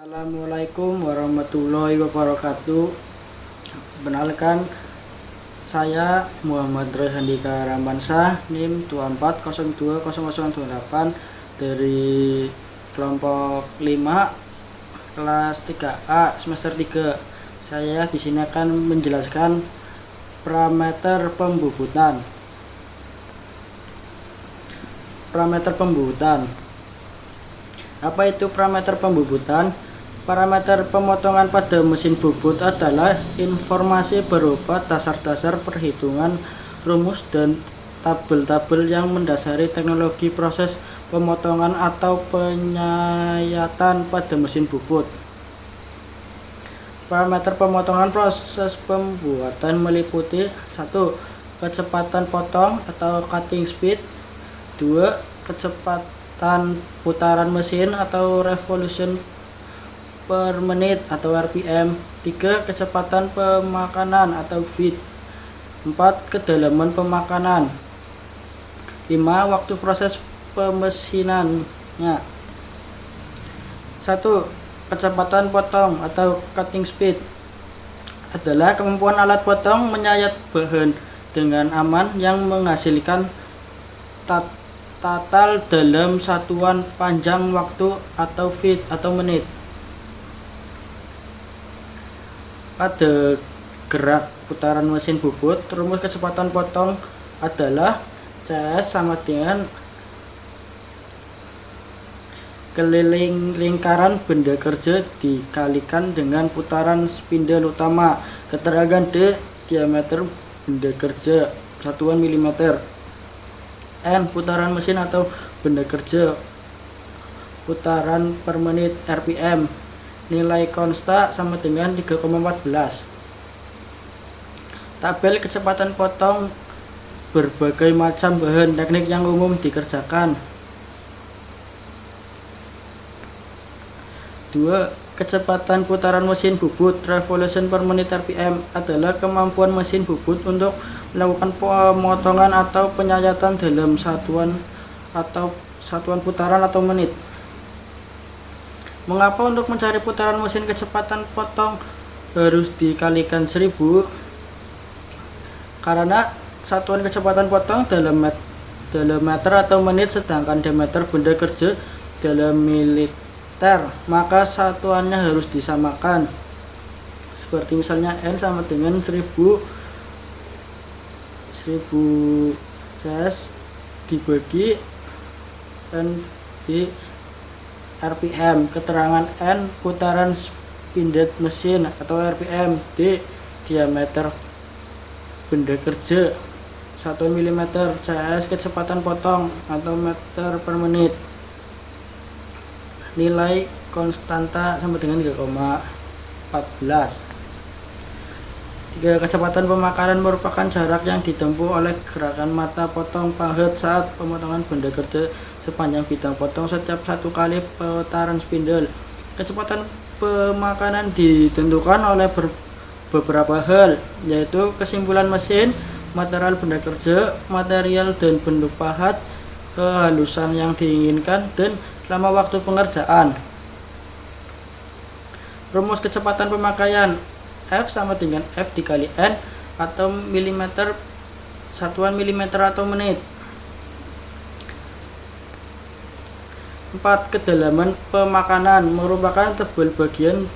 Assalamualaikum warahmatullahi wabarakatuh. Benarkan saya Muhammad Rehandika Ramansyah, NIM 24020028 dari kelompok 5 kelas 3A semester 3. Saya di sini akan menjelaskan parameter pembubutan. Parameter pembubutan. Apa itu parameter pembubutan? Parameter pemotongan pada mesin bubut adalah informasi berupa dasar-dasar perhitungan, rumus, dan tabel-tabel yang mendasari teknologi proses pemotongan atau penyayatan pada mesin bubut. Parameter pemotongan proses pembuatan meliputi 1. Kecepatan potong atau cutting speed. 2. Kecepatan putaran mesin atau revolution per menit atau RPM. 3. Kecepatan pemakanan atau feed. 4. Kedalaman pemakanan. 5. Waktu proses pemesinannya. 1. Kecepatan potong atau cutting speed adalah kemampuan alat potong menyayat bahan dengan aman yang menghasilkan total dalam satuan panjang waktu atau feet atau menit. Pada gerak putaran mesin bubut, rumus kecepatan potong adalah CS sama dengan keliling lingkaran benda kerja dikalikan dengan putaran spindle utama. Keterangan D, diameter benda kerja, satuan milimeter. N, putaran mesin atau benda kerja, putaran per menit RPM. Nilai konsta sama dengan 3,14. Tabel kecepatan potong berbagai macam bahan teknik yang umum dikerjakan. 2. Kecepatan putaran mesin bubut revolution per menit RPM adalah kemampuan mesin bubut untuk melakukan pemotongan atau penyayatan dalam satuan putaran atau menit. Mengapa untuk mencari putaran mesin kecepatan potong harus dikalikan 1000? Karena satuan kecepatan potong dalam meter atau menit, sedangkan diameter benda kerja dalam militer, maka satuannya harus disamakan. Seperti misalnya N sama dengan 1000 CS dibagi N di RPM. Keterangan N, putaran spindle mesin atau RPM. D, diameter benda kerja, 1 mm. CS, kecepatan potong atau meter per menit. Nilai konstanta sama dengan 3,14. 3. Kecepatan pemakaran merupakan jarak yang ditempuh oleh gerakan mata potong pahat saat pemotongan benda kerja sepanjang bidang potong setiap 1 kali putaran spindle. Kecepatan pemakanan ditentukan oleh beberapa hal, yaitu kesimpulan mesin, material benda kerja, material dan bentuk pahat, kehalusan yang diinginkan, dan lama waktu pengerjaan. Rumus kecepatan pemakaian F sama dengan F dikali N atau milimeter, satuan milimeter atau menit. 4. Kedalaman pemakanan merupakan tebal bagian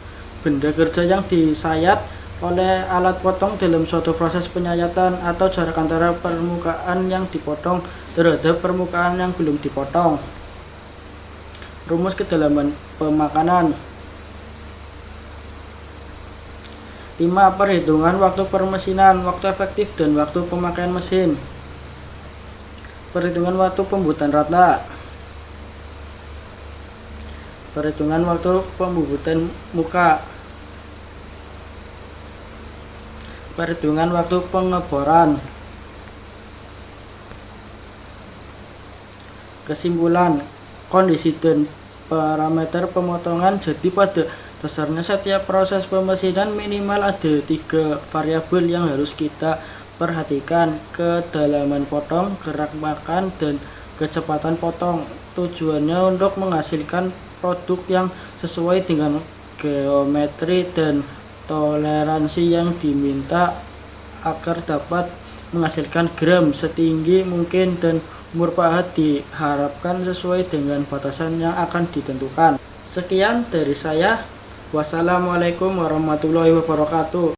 benda kerja yang disayat oleh alat potong dalam suatu proses penyayatan atau jarak antara permukaan yang dipotong terhadap permukaan yang belum dipotong. Rumus kedalaman pemakanan. 5. Perhitungan waktu permesinan, waktu efektif, dan waktu pemakaian mesin. Perhitungan waktu pembubutan rata. Perhitungan waktu pembubutan muka. Perhitungan waktu pengeboran. Kesimpulan, kondisi dan parameter pemotongan. Jadi pada dasarnya setiap proses pemesinan minimal ada 3 variabel yang harus kita perhatikan: kedalaman potong, gerak makan, dan kecepatan potong. Tujuannya untuk menghasilkan produk yang sesuai dengan geometri dan toleransi yang diminta agar dapat menghasilkan gram setinggi mungkin, dan umur pahat diharapkan sesuai dengan batasan yang akan ditentukan. Sekian dari saya. Wassalamualaikum warahmatullahi wabarakatuh.